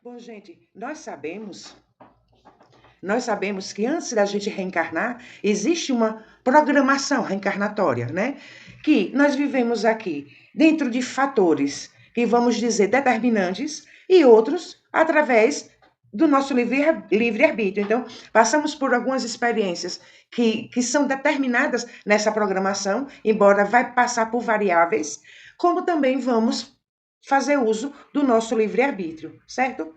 Bom, gente, nós sabemos que antes da gente reencarnar, existe uma programação reencarnatória, né? Que nós vivemos aqui dentro de fatores que vamos dizer determinantes e outros através do nosso livre-arbítrio. Então, passamos por algumas experiências que são determinadas nessa programação, embora vai passar por variáveis, como também vamos fazer uso do nosso livre-arbítrio, certo?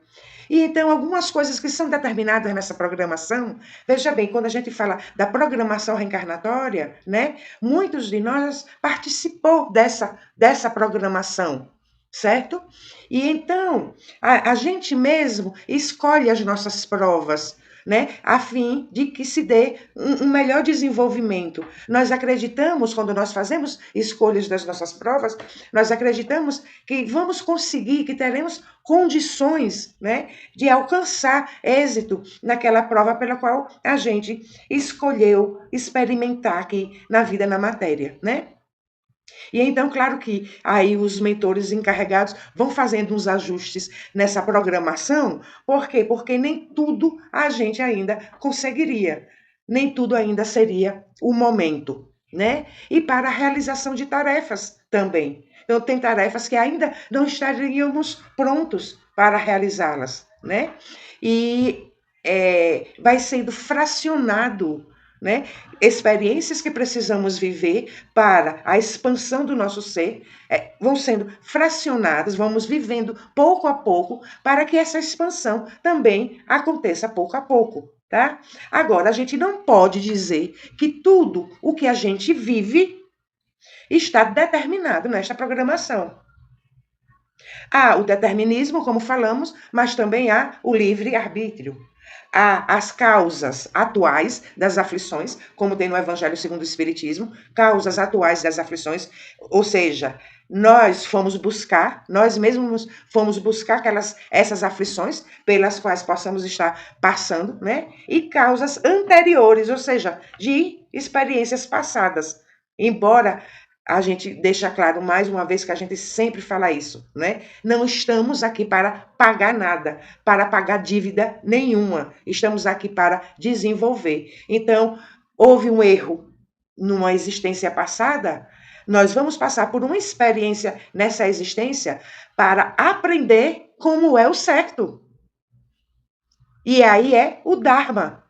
E então, algumas coisas que são determinadas nessa programação, veja bem, quando a gente fala da programação reencarnatória, né, muitos de nós participou dessa programação, certo? E então, a gente mesmo escolhe as nossas provas, né, a fim de que se dê um melhor desenvolvimento. Nós acreditamos, quando nós fazemos escolhas das nossas provas, nós acreditamos que vamos conseguir, que teremos condições, né, de alcançar êxito naquela prova pela qual a gente escolheu experimentar aqui na vida, na matéria, né? E então, claro que aí os mentores encarregados vão fazendo uns ajustes nessa programação. Por quê? Porque nem tudo a gente ainda conseguiria. Nem tudo ainda seria o momento, né? E para a realização de tarefas também. Então, tem tarefas que ainda não estaríamos prontos para realizá-las, né? E vai sendo fracionado, né? Experiências que precisamos viver para a expansão do nosso ser vão sendo fracionadas, vamos vivendo pouco a pouco para que essa expansão também aconteça pouco a pouco, tá? Agora, a gente não pode dizer que tudo o que a gente vive está determinado nesta programação. Há o determinismo, como falamos, mas também há o livre-arbítrio. Há as causas atuais das aflições, como tem no Evangelho segundo o Espiritismo, causas atuais das aflições, ou seja, nós mesmos fomos buscar essas aflições pelas quais possamos estar passando, né? E causas anteriores, ou seja, de experiências passadas. Embora a gente deixa claro mais uma vez que a gente sempre fala isso, né? Não estamos aqui para pagar nada, para pagar dívida nenhuma. Estamos aqui para desenvolver. Então, houve um erro numa existência passada, nós vamos passar por uma experiência nessa existência para aprender como é o certo. E aí é o Dharma.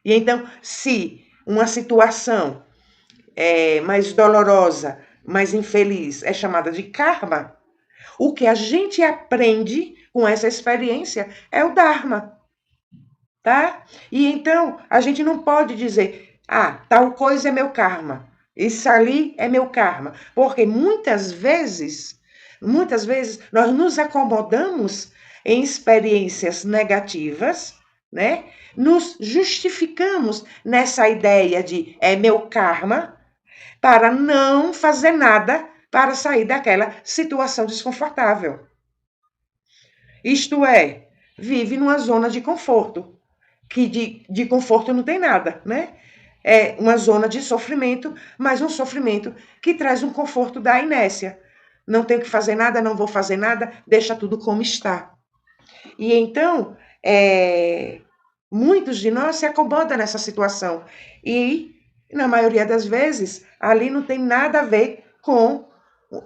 E então, se uma situação mais dolorosa, mais infeliz, é chamada de karma. O que a gente aprende com essa experiência é o Dharma, tá? E então, a gente não pode dizer, tal coisa é meu karma, isso ali é meu karma, porque muitas vezes, nós nos acomodamos em experiências negativas, né? Nos justificamos nessa ideia de é meu karma, para não fazer nada para sair daquela situação desconfortável. Isto é, vive numa zona de conforto, que de conforto não tem nada, né? É uma zona de sofrimento, mas um sofrimento que traz um conforto da inércia. Não tenho que fazer nada, não vou fazer nada, deixa tudo como está. E então, muitos de nós se acomodam nessa situação. E, na maioria das vezes, ali não tem nada a ver com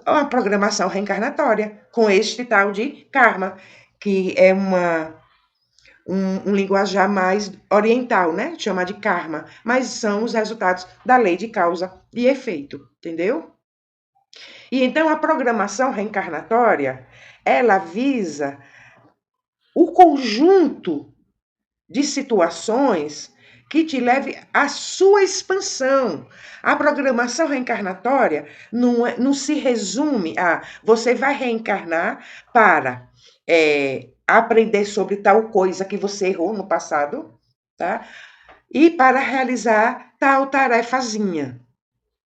a programação reencarnatória, com este tal de karma, que é um linguajar mais oriental, né? Chama de karma, mas são os resultados da lei de causa e efeito, entendeu? E então a programação reencarnatória, ela visa o conjunto de situações que te leve à sua expansão. A programação reencarnatória não se resume a você vai reencarnar para aprender sobre tal coisa que você errou no passado, tá? E para realizar tal tarefazinha.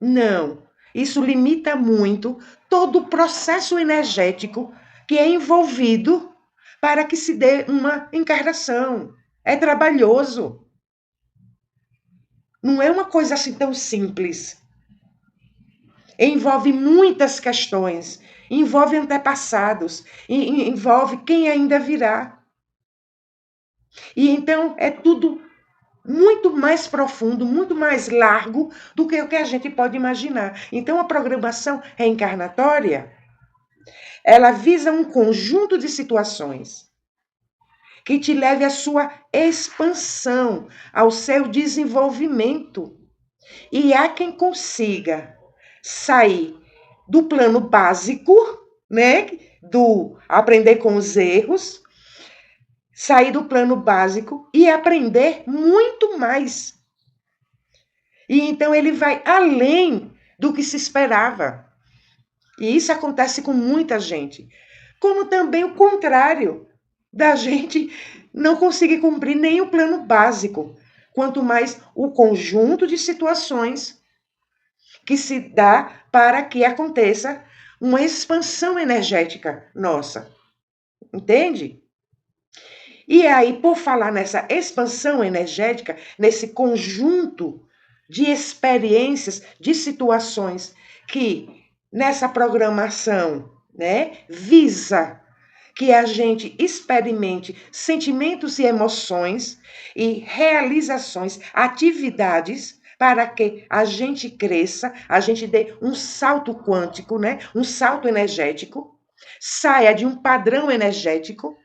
Não. Isso limita muito todo o processo energético que é envolvido para que se dê uma encarnação. É trabalhoso. Não é uma coisa assim tão simples. Envolve muitas questões. envolve antepassados, envolve quem ainda virá. E então é tudo muito mais profundo, muito mais largo do que o que a gente pode imaginar. Então a programação reencarnatória, ela visa um conjunto de situações que te leve à sua expansão, ao seu desenvolvimento. E há quem consiga sair do plano básico, né, do aprender com os erros, sair do plano básico e aprender muito mais. E então ele vai além do que se esperava. E isso acontece com muita gente. Como também o contrário, da gente não conseguir cumprir nem o plano básico, quanto mais o conjunto de situações que se dá para que aconteça uma expansão energética nossa. Entende? E aí, por falar nessa expansão energética, nesse conjunto de experiências, de situações que nessa programação, né, visa que a gente experimente sentimentos e emoções e realizações, atividades para que a gente cresça, a gente dê um salto quântico, né? Um salto energético, saia de um padrão energético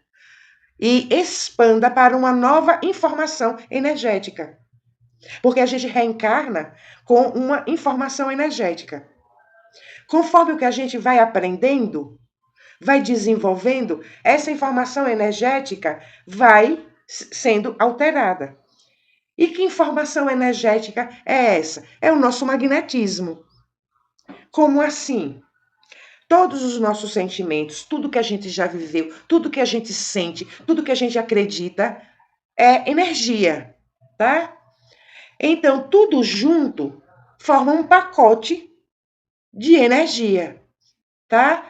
e expanda para uma nova informação energética. Porque a gente reencarna com uma informação energética. Conforme o que a gente vai aprendendo, vai desenvolvendo, essa informação energética vai sendo alterada. E que informação energética é essa? É o nosso magnetismo. Como assim? Todos os nossos sentimentos, tudo que a gente já viveu, tudo que a gente sente, tudo que a gente acredita é energia, tá? Então, tudo junto forma um pacote de energia, tá?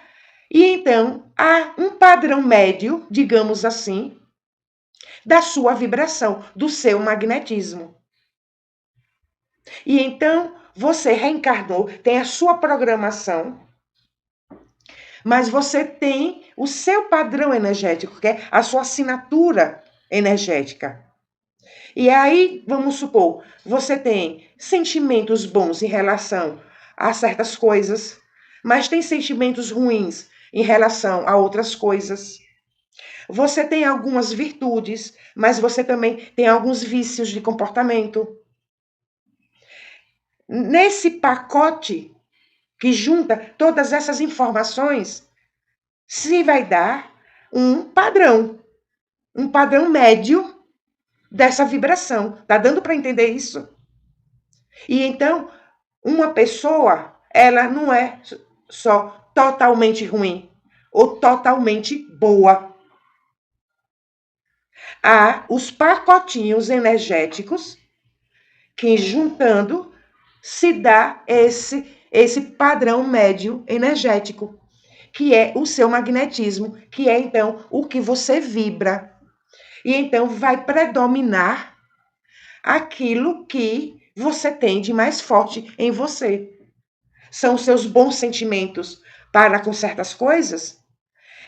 E então, há um padrão médio, digamos assim, da sua vibração, do seu magnetismo. E então, você reencarnou, tem a sua programação, mas você tem o seu padrão energético, que é a sua assinatura energética. E aí, vamos supor, você tem sentimentos bons em relação a certas coisas, mas tem sentimentos ruins em relação a outras coisas. Você tem algumas virtudes, mas você também tem alguns vícios de comportamento. Nesse pacote que junta todas essas informações, se vai dar um padrão médio dessa vibração. Tá dando para entender isso? E então, uma pessoa, ela não é só totalmente ruim ou totalmente boa. Há os pacotinhos energéticos que, juntando, se dá esse padrão médio energético, que é o seu magnetismo, que é então o que você vibra. E então vai predominar aquilo que você tem de mais forte em você. São os seus bons sentimentos para com certas coisas?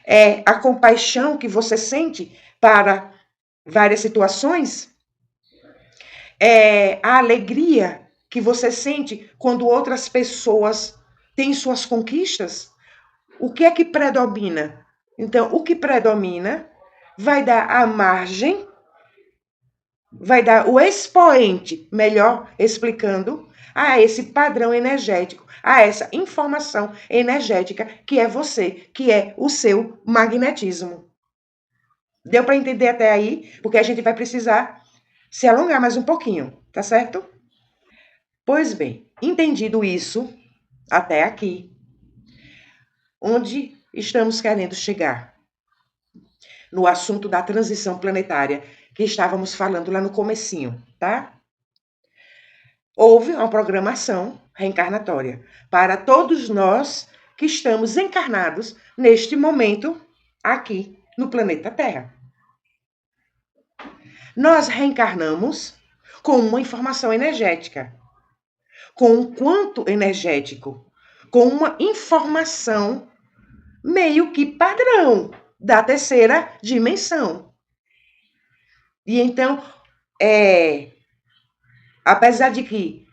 É a compaixão que você sente para várias situações? É a alegria que você sente quando outras pessoas têm suas conquistas? O que é que predomina? Então, o que predomina vai dar a margem, vai dar o expoente, melhor explicando, a esse padrão energético, a essa informação energética que é você, que é o seu magnetismo. Deu para entender até aí? Porque a gente vai precisar se alongar mais um pouquinho, tá certo? Pois bem, entendido isso até aqui, onde estamos querendo chegar? No assunto da transição planetária que estávamos falando lá no comecinho, tá? Houve uma programação reencarnatória para todos nós que estamos encarnados neste momento aqui no planeta Terra. Nós reencarnamos com uma informação energética, com um quanto energético, com uma informação meio que padrão da terceira dimensão. E então, apesar de que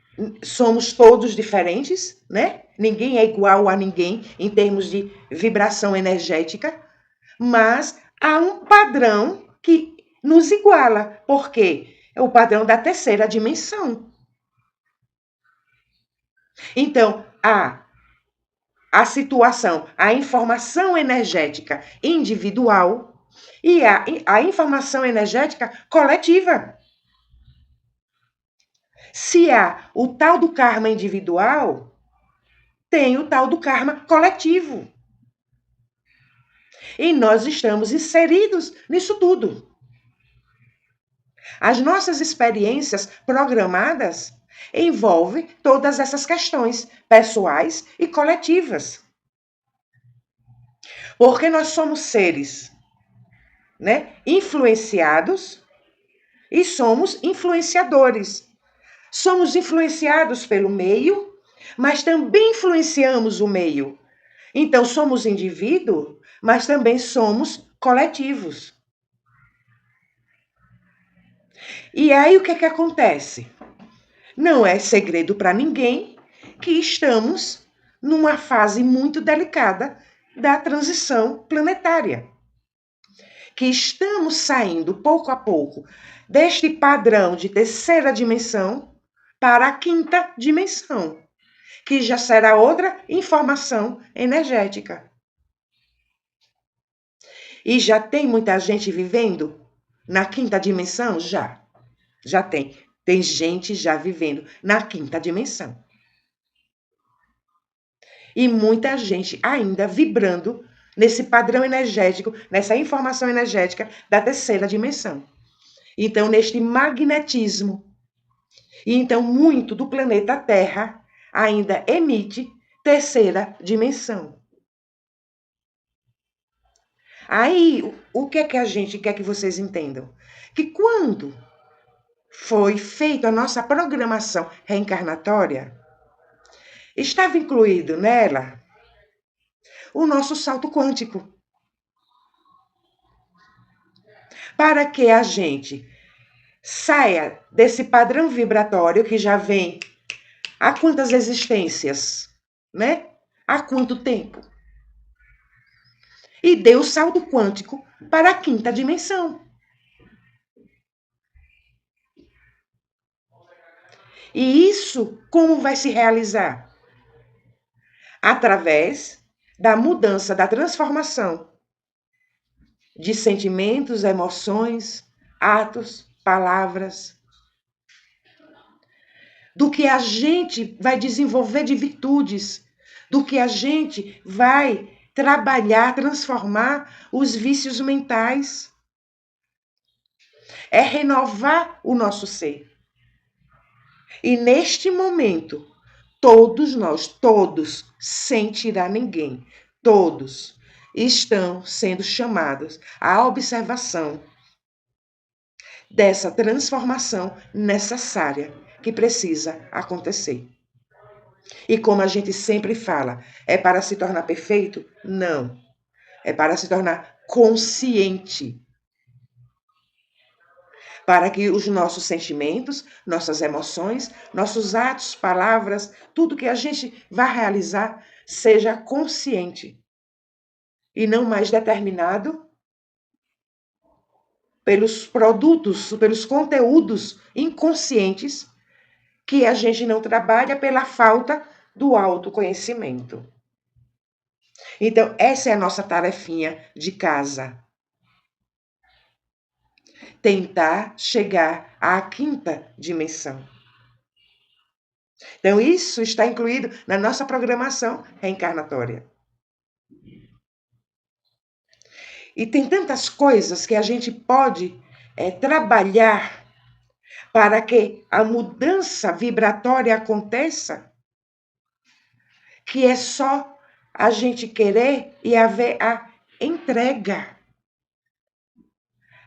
somos todos diferentes, né? Ninguém é igual a ninguém em termos de vibração energética, mas há um padrão que nos iguala, porque é o padrão da terceira dimensão. Então, a situação, a informação energética individual e a informação energética coletiva. Se há o tal do karma individual, tem o tal do karma coletivo. E nós estamos inseridos nisso tudo. As nossas experiências programadas envolvem todas essas questões pessoais e coletivas. Porque nós somos seres, né, influenciados e somos influenciadores. Somos influenciados pelo meio, mas também influenciamos o meio. Então, somos indivíduo, mas também somos coletivos. E aí, o que é que acontece? Não é segredo para ninguém que estamos numa fase muito delicada da transição planetária. Que estamos saindo, pouco a pouco, deste padrão de terceira dimensão para a quinta dimensão, que já será outra informação energética. E já tem muita gente vivendo na quinta dimensão? Já tem. Tem gente já vivendo na quinta dimensão. E muita gente ainda vibrando nesse padrão energético, nessa informação energética da terceira dimensão. Então, neste magnetismo. E então, muito do planeta Terra ainda emite terceira dimensão. Aí, o que é que a gente quer que vocês entendam? Que quando foi feita a nossa programação reencarnatória, estava incluído nela o nosso salto quântico. Para que a gente saia desse padrão vibratório que já vem há quantas existências, né? Há quanto tempo? E dê o salto quântico para a quinta dimensão. E isso como vai se realizar? Através da mudança, da transformação de sentimentos, emoções, atos, palavras, do que a gente vai desenvolver de virtudes, do que a gente vai trabalhar, transformar os vícios mentais. É renovar o nosso ser. E neste momento, todos nós, todos, sem tirar ninguém, todos estão sendo chamados à observação dessa transformação necessária que precisa acontecer. E como a gente sempre fala, é para se tornar perfeito? Não. É para se tornar consciente. Para que os nossos sentimentos, nossas emoções, nossos atos, palavras, tudo que a gente vai realizar seja consciente e não mais determinado pelos produtos, pelos conteúdos inconscientes que a gente não trabalha pela falta do autoconhecimento. Então, essa é a nossa tarefinha de casa. Tentar chegar à quinta dimensão. Então, isso está incluído na nossa programação reencarnatória. E tem tantas coisas que a gente pode trabalhar para que a mudança vibratória aconteça, que é só a gente querer e haver a entrega.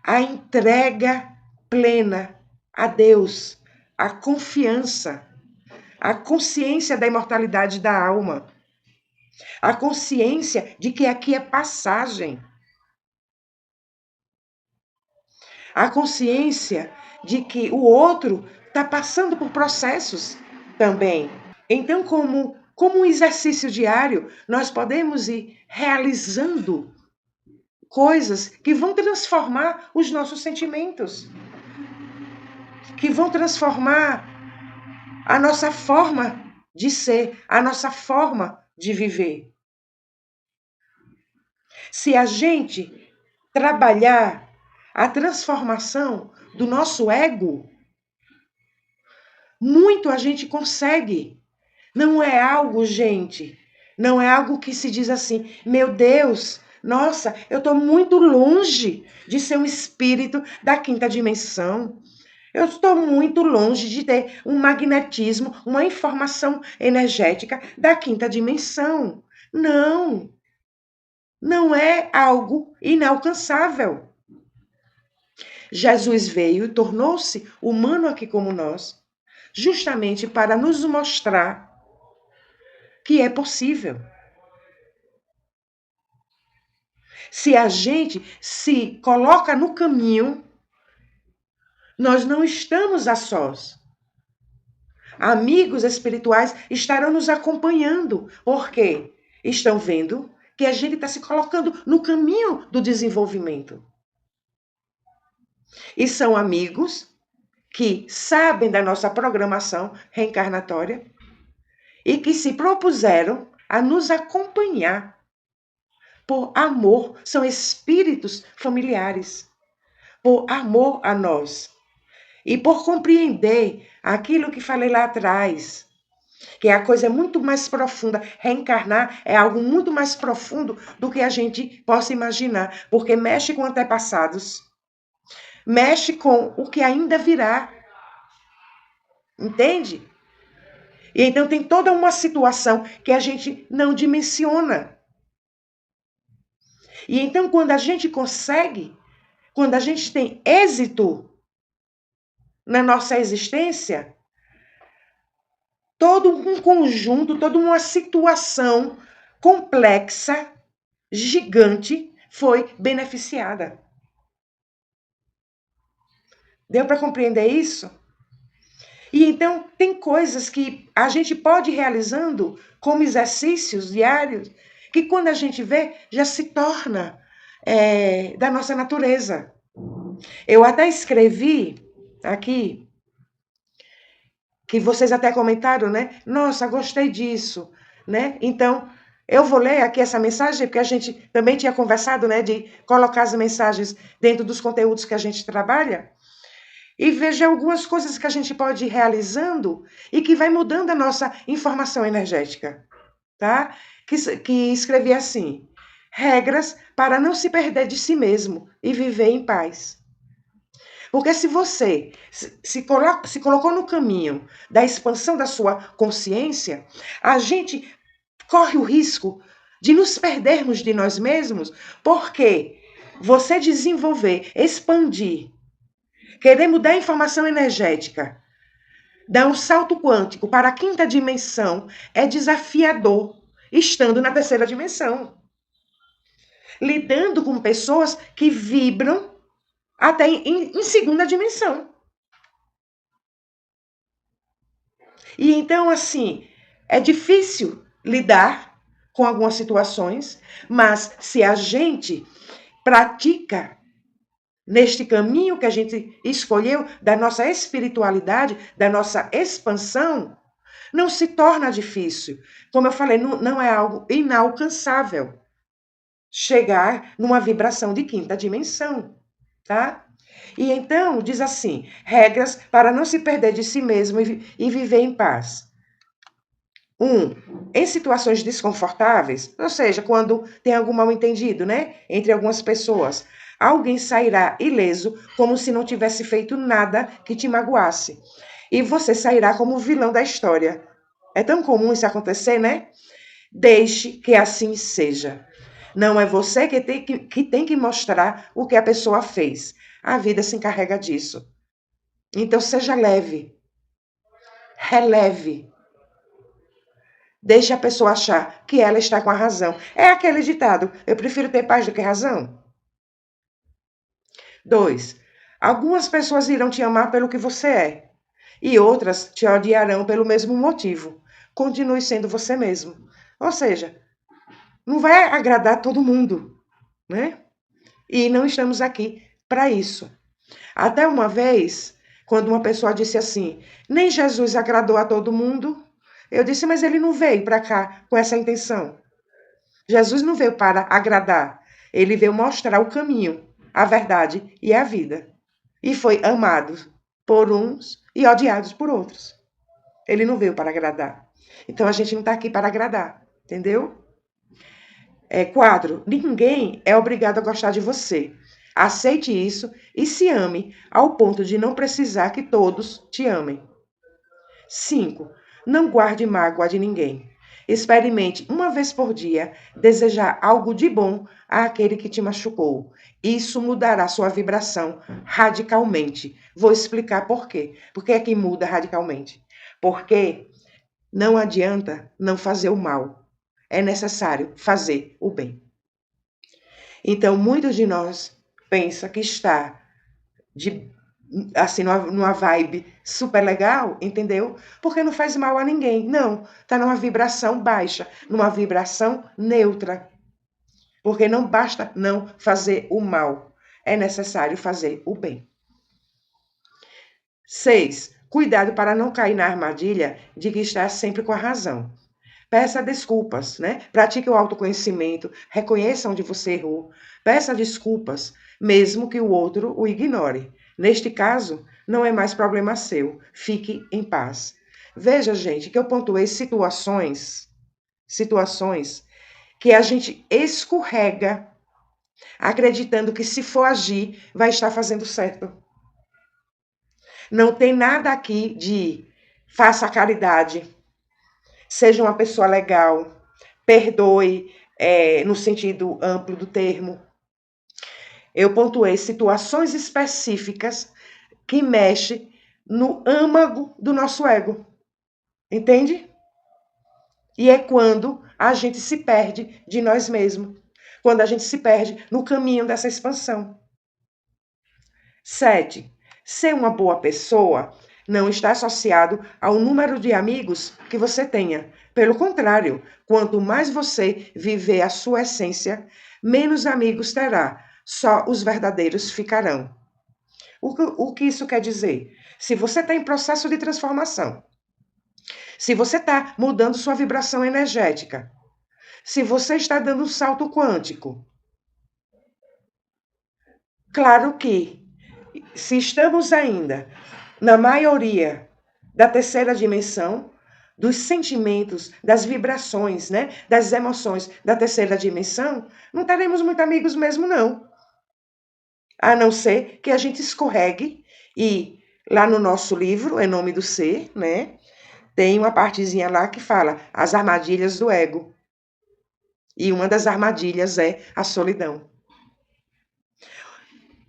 A entrega plena a Deus, a confiança, a consciência da imortalidade da alma. A consciência de que aqui é passagem. A consciência de que o outro está passando por processos também. Então, como um exercício diário, nós podemos ir realizando coisas que vão transformar os nossos sentimentos, que vão transformar a nossa forma de ser, a nossa forma de viver. Se a gente trabalhar a transformação do nosso ego, muito a gente consegue. Não é algo, gente, não é algo que se diz assim, meu Deus, nossa, eu estou muito longe de ser um espírito da quinta dimensão. Eu estou muito longe de ter um magnetismo, uma informação energética da quinta dimensão. Não, não é algo inalcançável. Jesus veio e tornou-se humano aqui como nós, justamente para nos mostrar que é possível. Se a gente se coloca no caminho, nós não estamos a sós. Amigos espirituais estarão nos acompanhando. Por quê? Estão vendo que a gente está se colocando no caminho do desenvolvimento. E são amigos que sabem da nossa programação reencarnatória e que se propuseram a nos acompanhar por amor, são espíritos familiares, por amor a nós e por compreender aquilo que falei lá atrás, que a coisa é muito mais profunda. Reencarnar é algo muito mais profundo do que a gente possa imaginar, porque mexe com antepassados, mexe com o que ainda virá, entende? E então tem toda uma situação que a gente não dimensiona. E então quando a gente consegue, quando a gente tem êxito na nossa existência, todo um conjunto, toda uma situação complexa, gigante, foi beneficiada. Deu para compreender isso? E então tem coisas que a gente pode ir realizando como exercícios diários, que quando a gente vê, já se torna da nossa natureza. Eu até escrevi aqui, que vocês até comentaram, né? Nossa, gostei disso, né? Então, eu vou ler aqui essa mensagem, porque a gente também tinha conversado, né, de colocar as mensagens dentro dos conteúdos que a gente trabalha, e veja algumas coisas que a gente pode ir realizando e que vai mudando a nossa informação energética, tá? Que escrevi assim: regras para não se perder de si mesmo e viver em paz. Porque se você se colocou no caminho da expansão da sua consciência, a gente corre o risco de nos perdermos de nós mesmos, porque você desenvolver, expandir, querer mudar a informação energética, dar um salto quântico para a quinta dimensão é desafiador, estando na terceira dimensão. Lidando com pessoas que vibram até em segunda dimensão. E então, assim, é difícil lidar com algumas situações, mas se a gente pratica neste caminho que a gente escolheu da nossa espiritualidade, da nossa expansão, não se torna difícil. Como eu falei, não é algo inalcançável chegar numa vibração de quinta dimensão, tá? E então, diz assim, regras para não se perder de si mesmo e viver em paz. 1. Em situações desconfortáveis, ou seja, quando tem algum mal-entendido, né, entre algumas pessoas, alguém sairá ileso como se não tivesse feito nada que te magoasse. E você sairá como o vilão da história. É tão comum isso acontecer, né? Deixe que assim seja. Não é você que tem que mostrar o que a pessoa fez. A vida se encarrega disso. Então, seja leve. Releve. Deixe a pessoa achar que ela está com a razão. É aquele ditado: eu prefiro ter paz do que razão. 2. Algumas pessoas irão te amar pelo que você é, e outras te odiarão pelo mesmo motivo. Continue sendo você mesmo. Ou seja, não vai agradar todo mundo, né? E não estamos aqui para isso. Até uma vez, quando uma pessoa disse assim: nem Jesus agradou a todo mundo, eu disse: mas ele não veio para cá com essa intenção. Jesus não veio para agradar, ele veio mostrar o caminho, a verdade e a vida. E foi amado por uns e odiado por outros. Ele não veio para agradar. Então a gente não está aqui para agradar, entendeu? 4. Ninguém é obrigado a gostar de você. Aceite isso e se ame ao ponto de não precisar que todos te amem. 5. Não guarde mágoa de ninguém. Experimente uma vez por dia desejar algo de bom àquele que te machucou. Isso mudará sua vibração radicalmente. Vou explicar por quê. Por que é que muda radicalmente? Porque não adianta não fazer o mal. É necessário fazer o bem. Então, muitos de nós pensam que está assim, numa vibe super legal, entendeu? Porque não faz mal a ninguém. Não, está numa vibração baixa, numa vibração neutra. Porque não basta não fazer o mal, é necessário fazer o bem. 6. Cuidado para não cair na armadilha de que está sempre com a razão. Peça desculpas, né? Pratique o autoconhecimento, reconheça onde você errou, peça desculpas, mesmo que o outro o ignore. Neste caso, não é mais problema seu. Fique em paz. Veja, gente, que eu pontuei situações que a gente escorrega, acreditando que se for agir, vai estar fazendo certo. Não tem nada aqui de faça caridade, seja uma pessoa legal, perdoe no sentido amplo do termo. Eu pontuei situações específicas que mexem no âmago do nosso ego. Entende? E é quando a gente se perde de nós mesmos. Quando a gente se perde no caminho dessa expansão. 7. Ser uma boa pessoa não está associado ao número de amigos que você tenha. Pelo contrário, quanto mais você viver a sua essência, menos amigos terá. Só os verdadeiros ficarão. O que isso quer dizer? Se você está em processo de transformação, se você está mudando sua vibração energética, se você está dando um salto quântico, claro que se estamos ainda na maioria da terceira dimensão, dos sentimentos, das vibrações, né, das emoções da terceira dimensão, não teremos muitos amigos mesmo, não. A não ser que a gente escorregue e lá no nosso livro, Em Nome do Ser, né, tem uma partezinha lá que fala as armadilhas do ego. E uma das armadilhas é a solidão.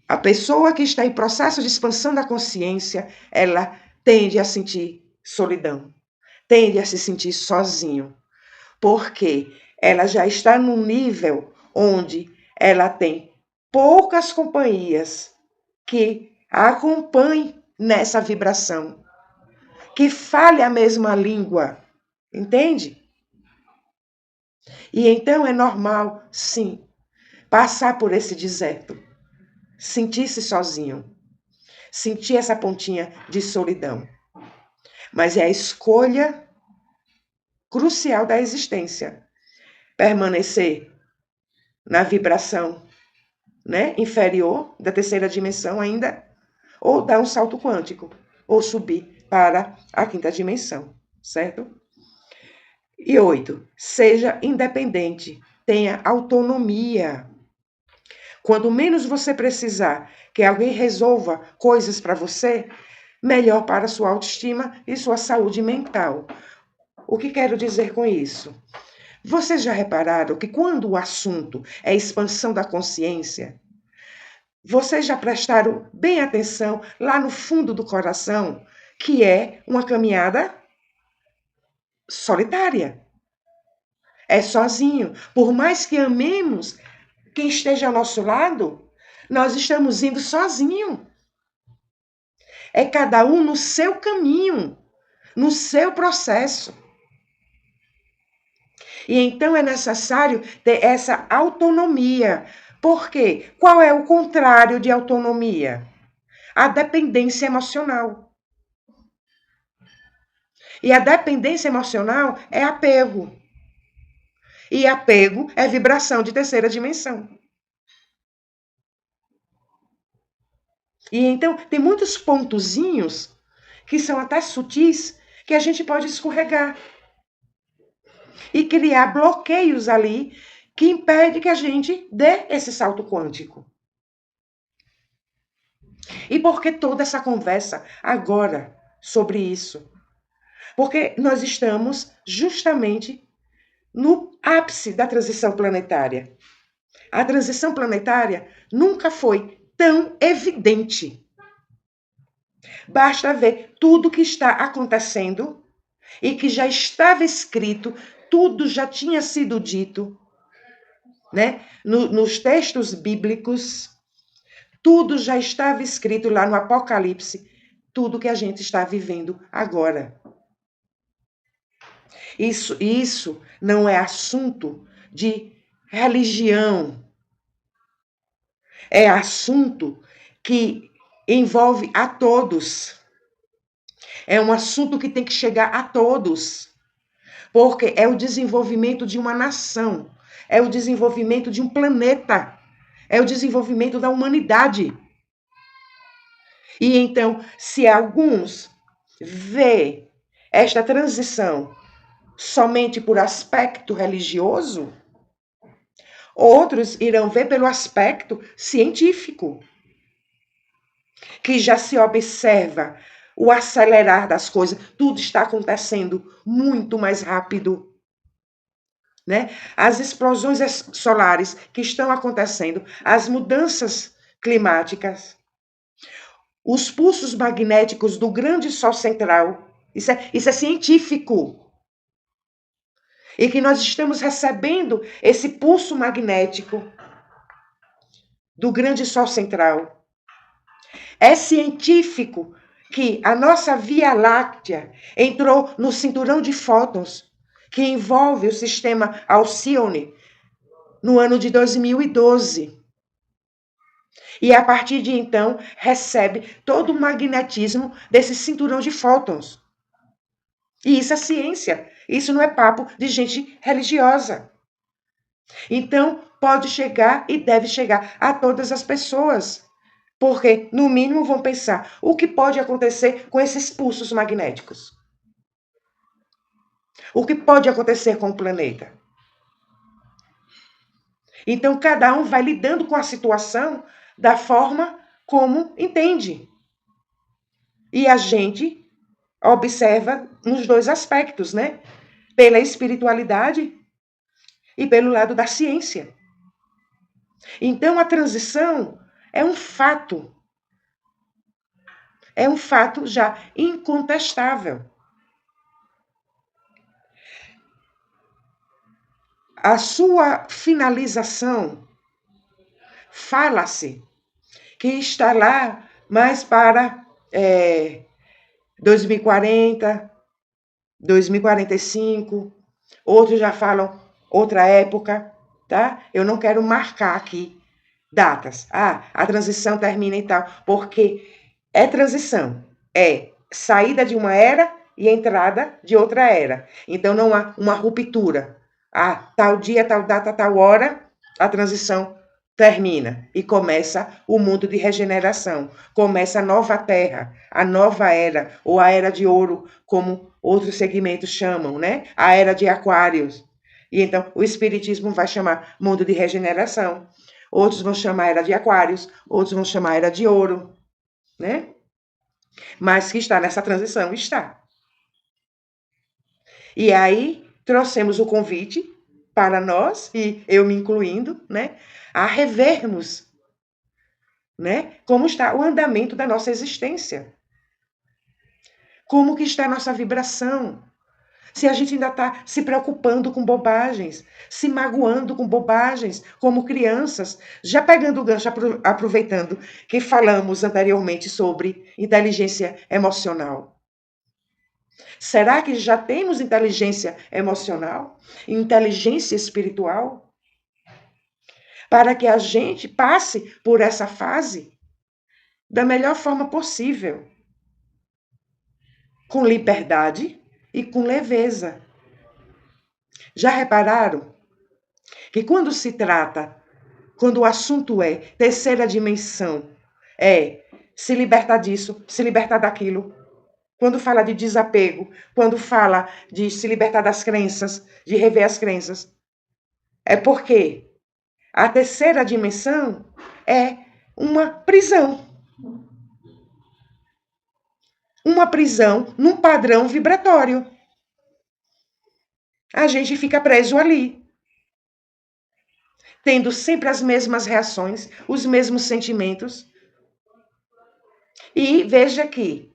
A pessoa que está em processo de expansão da consciência, ela tende a sentir solidão, tende a se sentir sozinho, porque ela já está num nível onde ela tem poucas companhias que a acompanhem nessa vibração, que fale a mesma língua, entende? E então é normal, sim, passar por esse deserto, sentir-se sozinho, sentir essa pontinha de solidão. Mas é a escolha crucial da existência. Permanecer na vibração, né, inferior da terceira dimensão ainda, ou dar um salto quântico, ou subir para a quinta dimensão, certo? E 8, seja independente, tenha autonomia. Quanto menos você precisar que alguém resolva coisas para você, melhor para a sua autoestima e sua saúde mental. O que quero dizer com isso? Vocês já repararam que quando o assunto é expansão da consciência, vocês já prestaram bem atenção lá no fundo do coração, que é uma caminhada solitária. é sozinho. Por mais que amemos quem esteja ao nosso lado, nós estamos indo sozinho. É cada um no seu caminho, no seu processo. E então é necessário ter essa autonomia. Por quê? Qual é o contrário de autonomia? A dependência emocional. E a dependência emocional é apego. E apego é vibração de terceira dimensão. E então tem muitos pontozinhos que são até sutis que a gente pode escorregar e criar bloqueios ali que impede que a gente dê esse salto quântico. E por que toda essa conversa agora sobre isso? Porque nós estamos justamente no ápice da transição planetária. A transição planetária nunca foi tão evidente. Basta ver tudo que está acontecendo e que já estava escrito, tudo já tinha sido dito, né? Nos textos bíblicos, tudo já estava escrito lá no Apocalipse, tudo que a gente está vivendo agora. Isso não é assunto de religião, é assunto que envolve a todos. É um assunto que tem que chegar a todos, porque é o desenvolvimento de uma nação, é o desenvolvimento de um planeta, é o desenvolvimento da humanidade. E então, se alguns vê esta transição somente por aspecto religioso, outros irão ver pelo aspecto científico, que já se observa o acelerar das coisas, tudo está acontecendo muito mais rápido. Né? As explosões solares que estão acontecendo, as mudanças climáticas, os pulsos magnéticos do grande Sol central, isso é científico. E que nós estamos recebendo esse pulso magnético do grande Sol central. É científico que a nossa Via Láctea entrou no cinturão de fótons que envolve o sistema Alcione no ano de 2012. E a partir de então recebe todo o magnetismo desse cinturão de fótons. E isso é ciência. Isso não é papo de gente religiosa. Então, pode chegar e deve chegar a todas as pessoas. Porque, no mínimo, vão pensar o que pode acontecer com esses pulsos magnéticos. O que pode acontecer com o planeta. Então, cada um vai lidando com a situação da forma como entende. E a gente observa nos dois aspectos, né? Pela espiritualidade e pelo lado da ciência. Então, a transição é um fato. É um fato já incontestável. A sua finalização, fala-se que está lá mais para 2040, 2045, outros já falam outra época, tá? Eu não quero marcar aqui datas. A transição termina e tal, porque é transição, é saída de uma era e entrada de outra era. Então não há uma ruptura. Tal dia, tal data, tal hora, a transição termina e começa o mundo de regeneração. Começa a nova terra, a nova era, ou a era de ouro, como outros segmentos chamam, né? A era de aquários. E então o espiritismo vai chamar mundo de regeneração. Outros vão chamar era de aquários, outros vão chamar era de ouro, né? Mas que está nessa transição, está. E aí trouxemos o convite para nós, e eu me incluindo, né, a revermos, né, como está o andamento da nossa existência. Como que está a nossa vibração? Se a gente ainda está se preocupando com bobagens, se magoando com bobagens, como crianças, já pegando o gancho, aproveitando que falamos anteriormente sobre inteligência emocional. Será que já temos inteligência emocional? Inteligência espiritual? Para que a gente passe por essa fase da melhor forma possível, com liberdade e com leveza. Já repararam que quando o assunto é terceira dimensão, é se libertar disso, se libertar daquilo, quando fala de desapego, quando fala de se libertar das crenças, de rever as crenças, é porque a terceira dimensão é uma prisão. Uma prisão num padrão vibratório. A gente fica preso ali, tendo sempre as mesmas reações, os mesmos sentimentos. E veja que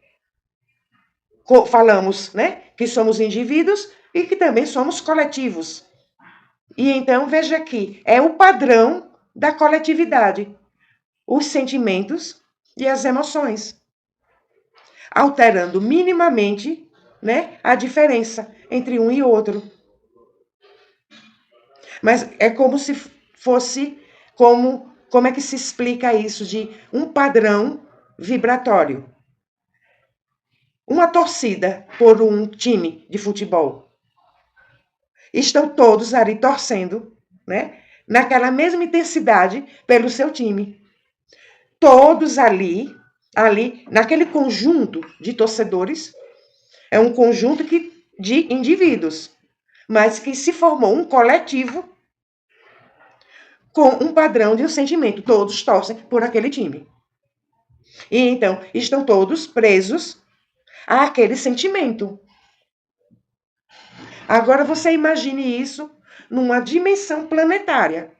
falamos, né, que somos indivíduos e que também somos coletivos. E então veja que é o padrão da coletividade, os sentimentos e as emoções, alterando minimamente, né, a diferença entre um e outro. Mas é como se fosse como é que se explica isso de um padrão vibratório? Uma torcida por um time de futebol. Estão todos ali torcendo, né? Naquela mesma intensidade pelo seu time. Todos ali, naquele conjunto de torcedores, é um conjunto de indivíduos, mas que se formou um coletivo com um padrão de um sentimento. Todos torcem por aquele time. E então, estão todos presos àquele sentimento. Agora você imagine isso numa dimensão planetária.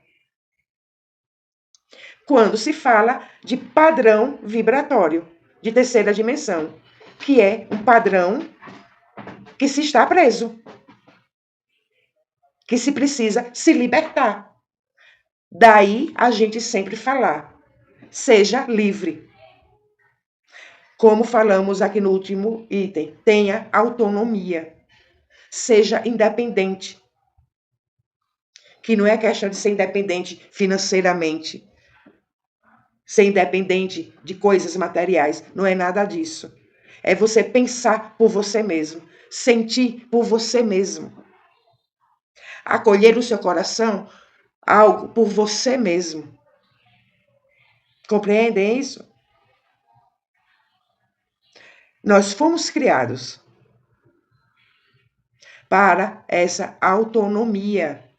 Quando se fala de padrão vibratório, de terceira dimensão, que é um padrão que se está preso, que se precisa se libertar. Daí a gente sempre falar, seja livre. Como falamos aqui no último item, tenha autonomia. Seja independente. Que não é questão de ser independente financeiramente, ser independente de coisas materiais. Não é nada disso. É você pensar por você mesmo, sentir por você mesmo. Acolher no seu coração algo por você mesmo. Compreendem isso? Nós fomos criados para essa autonomia.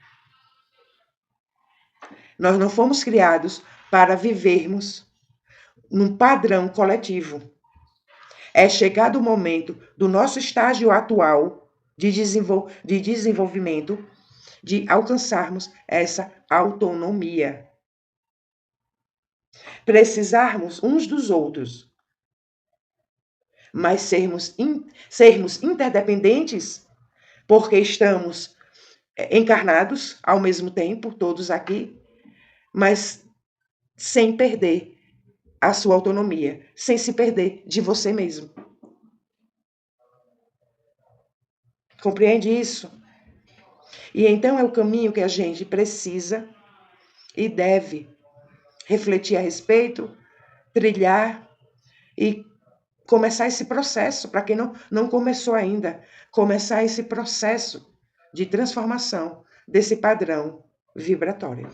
Nós não fomos criados para vivermos num padrão coletivo. É chegado o momento do nosso estágio atual de desenvolvimento, de alcançarmos essa autonomia. Precisarmos uns dos outros, mas sermos interdependentes, porque estamos encarnados ao mesmo tempo, todos aqui, mas sem perder a sua autonomia, sem se perder de você mesmo. Compreende isso? E então é o caminho que a gente precisa e deve refletir a respeito, trilhar e começar esse processo, para quem não começou ainda, começar esse processo de transformação desse padrão vibratório.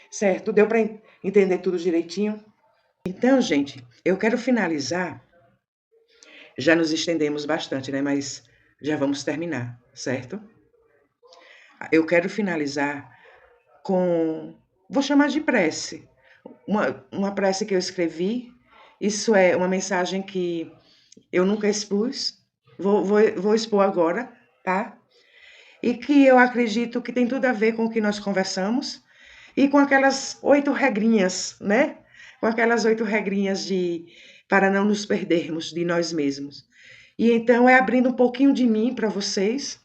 Certo? Deu para entender tudo direitinho? Então, gente, eu quero finalizar. Já nos estendemos bastante, né? Mas já vamos terminar, certo? Eu quero finalizar com, vou chamar de prece. Uma prece que eu escrevi. Isso é uma mensagem que eu nunca expus. Vou expor agora, tá? E que eu acredito que tem tudo a ver com o que nós conversamos e com aquelas 8 regrinhas, né? Com aquelas 8 regrinhas para não nos perdermos de nós mesmos. E então é abrindo um pouquinho de mim para vocês,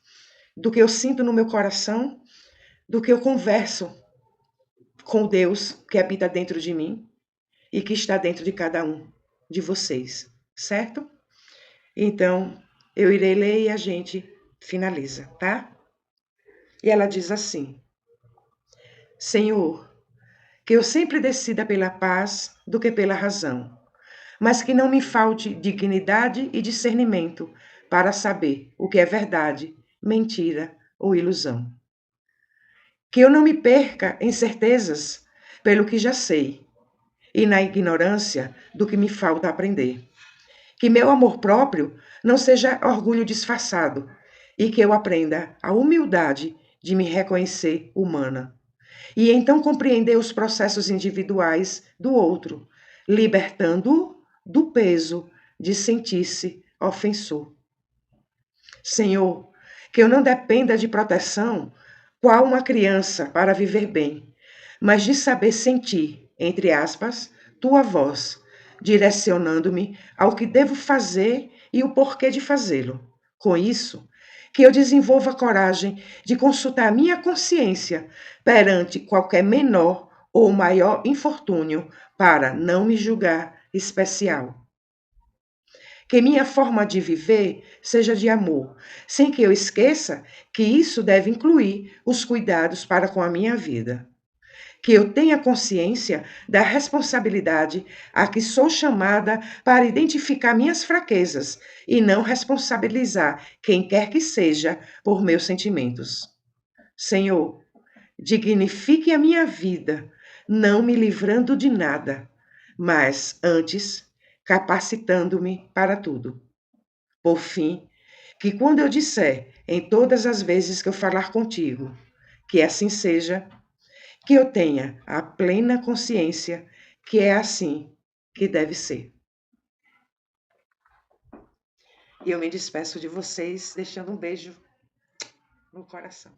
do que eu sinto no meu coração, do que eu converso com Deus que habita dentro de mim e que está dentro de cada um de vocês, certo? Então, eu irei ler e a gente finaliza, tá? E ela diz assim: Senhor, que eu sempre decida pela paz do que pela razão, mas que não me falte dignidade e discernimento para saber o que é verdade, mentira ou ilusão. Que eu não me perca em certezas pelo que já sei e na ignorância do que me falta aprender. Que meu amor próprio não seja orgulho disfarçado e que eu aprenda a humildade de me reconhecer humana. E então compreender os processos individuais do outro, libertando-o do peso de sentir-se ofensor. Senhor, que eu não dependa de proteção, qual uma criança para viver bem, mas de saber sentir, entre aspas, tua voz, direcionando-me ao que devo fazer e o porquê de fazê-lo. Com isso, que eu desenvolva a coragem de consultar minha consciência perante qualquer menor ou maior infortúnio para não me julgar especial. Que minha forma de viver seja de amor, sem que eu esqueça que isso deve incluir os cuidados para com a minha vida. Que eu tenha consciência da responsabilidade a que sou chamada para identificar minhas fraquezas e não responsabilizar quem quer que seja por meus sentimentos. Senhor, dignifique a minha vida, não me livrando de nada, mas antes capacitando-me para tudo. Por fim, que quando eu disser, em todas as vezes que eu falar contigo, que assim seja, que eu tenha a plena consciência que é assim que deve ser. E eu me despeço de vocês, deixando um beijo no coração.